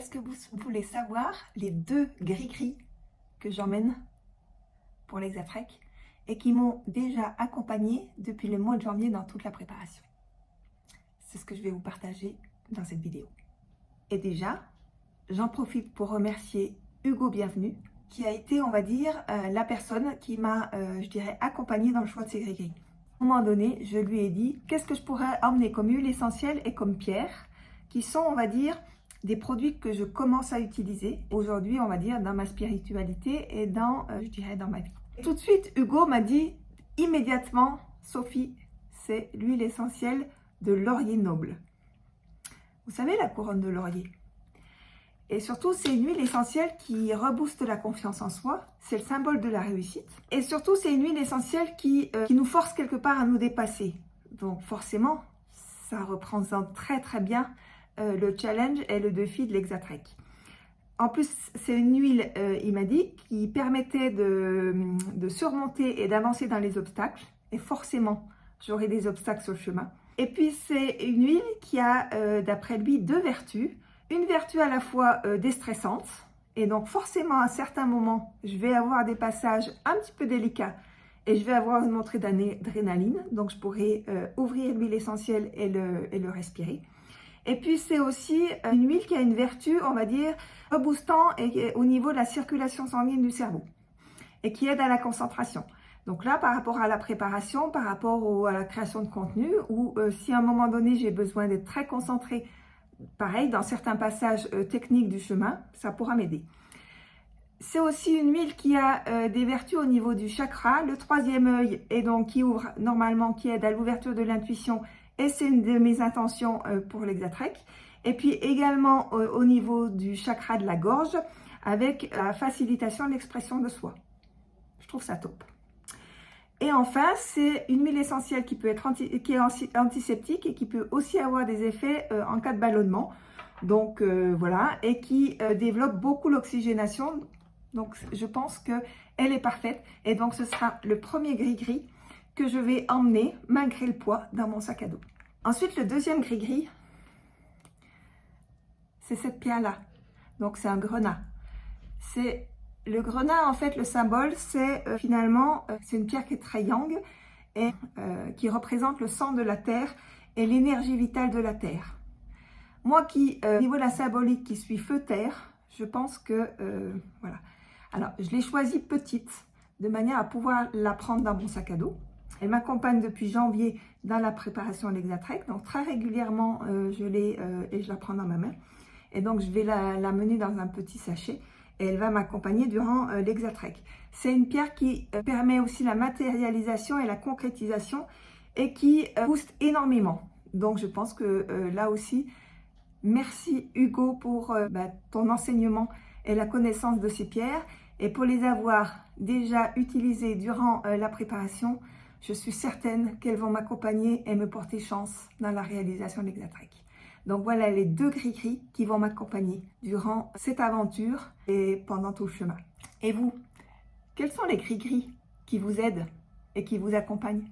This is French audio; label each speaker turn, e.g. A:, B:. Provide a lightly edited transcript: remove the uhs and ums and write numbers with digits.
A: est-ce que vous voulez savoir les 2 gris-gris que j'emmène pour l'Exatrek et qui m'ont déjà accompagné depuis le mois de janvier dans toute la préparation? C'est ce que je vais vous partager dans cette vidéo. Et déjà, j'en profite pour remercier Hugo Bienvenu, qui a été, on va dire, la personne qui m'a, je dirais, accompagnée dans le choix de ces gris-gris. À un moment donné, je lui ai dit, qu'est-ce que je pourrais emmener comme huile essentielle et comme pierre, qui sont, on va dire, des produits que je commence à utiliser aujourd'hui, on va dire, dans ma spiritualité et dans, je dirais, dans ma vie. Tout de suite, Hugo m'a dit, immédiatement, Sophie, c'est l'huile essentielle de laurier noble. Vous savez, la couronne de laurier. Et surtout, c'est une huile essentielle qui rebooste la confiance en soi. C'est le symbole de la réussite. Et surtout, c'est une huile essentielle qui nous force quelque part à nous dépasser. Donc forcément, ça représente très très bien le challenge et le défi de l'Exatrek. En plus, c'est une huile, il m'a dit, qui permettait de surmonter et d'avancer dans les obstacles. Et forcément, j'aurai des obstacles sur le chemin. Et puis, c'est une huile qui a, d'après lui, 2 vertus. Une vertu à la fois déstressante, et donc forcément à certains moments, je vais avoir des passages un petit peu délicats et je vais avoir une montée d'adrénaline, donc je pourrai ouvrir l'huile essentielle et le respirer. Et puis c'est aussi une huile qui a une vertu, on va dire, reboostant et au niveau de la circulation sanguine du cerveau et qui aide à la concentration. Donc là, par rapport à la préparation, par rapport à la création de contenu, ou si à un moment donné j'ai besoin d'être très concentré, pareil, dans certains passages techniques du chemin, ça pourra m'aider. C'est aussi une huile qui a des vertus au niveau du chakra, le 3e œil, et donc qui ouvre normalement, qui aide à l'ouverture de l'intuition, et c'est une de mes intentions pour l'Exatrek. Et puis également au niveau du chakra de la gorge, avec la facilitation de l'expression de soi. Je trouve ça top. Et enfin, c'est une huile essentielle qui peut être antiseptique et qui peut aussi avoir des effets en cas de ballonnement. Donc voilà, et qui développe beaucoup l'oxygénation. Donc je pense qu'elle est parfaite. Et donc ce sera le premier gris-gris que je vais emmener, malgré le poids, dans mon sac à dos. Ensuite, le deuxième gris-gris, c'est cette pierre-là. Donc c'est un grenat. Le grenat, en fait, le symbole, c'est finalement, c'est une pierre qui est très yang et qui représente le sang de la terre et l'énergie vitale de la terre. Moi qui, au niveau de la symbolique, qui suis feu-terre, je pense que, voilà. Alors, je l'ai choisie petite, de manière à pouvoir la prendre dans mon sac à dos. Elle m'accompagne depuis janvier dans la préparation à l'Exatrek, donc très régulièrement, je l'ai et je la prends dans ma main. Et donc, je vais la mener dans un petit sachet. Et elle va m'accompagner durant l'Exatrek. C'est une pierre qui permet aussi la matérialisation et la concrétisation et qui booste énormément. Donc je pense que là aussi, merci Hugo pour ton enseignement et la connaissance de ces pierres. Et pour les avoir déjà utilisées durant la préparation, je suis certaine qu'elles vont m'accompagner et me porter chance dans la réalisation de l'Exatrek. Donc voilà les 2 gris-gris qui vont m'accompagner durant cette aventure et pendant tout le chemin. Et vous, quels sont les gris-gris qui vous aident et qui vous accompagnent?